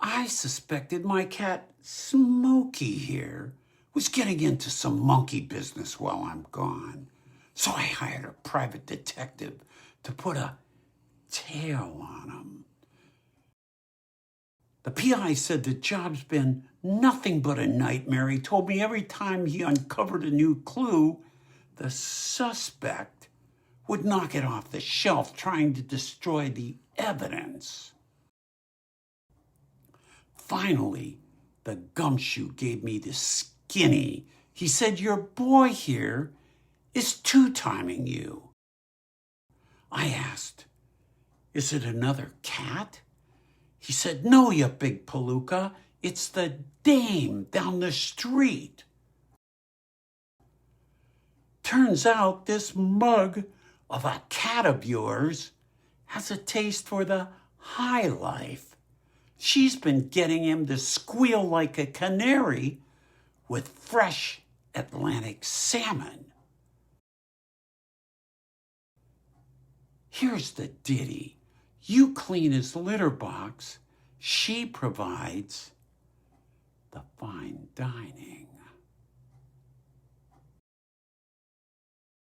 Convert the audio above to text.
I suspected my cat Smokey here was getting into some monkey business while I'm gone. So I hired a private detective to put a tail on him. The PI said the job's been nothing but a nightmare. He told me every time he uncovered a new clue, the suspect would knock it off the shelf, trying to destroy the evidence. Finally, the gumshoe gave me the skinny. He said, your boy here is two-timing you. I asked, is it another cat? He said, no, you big palooka. It's the dame down the street. Turns out this mug of a cat of yours has a taste for the high life. She's been getting him to squeal like a canary with fresh Atlantic salmon. Here's the ditty. You clean his litter box. She provides the fine dining.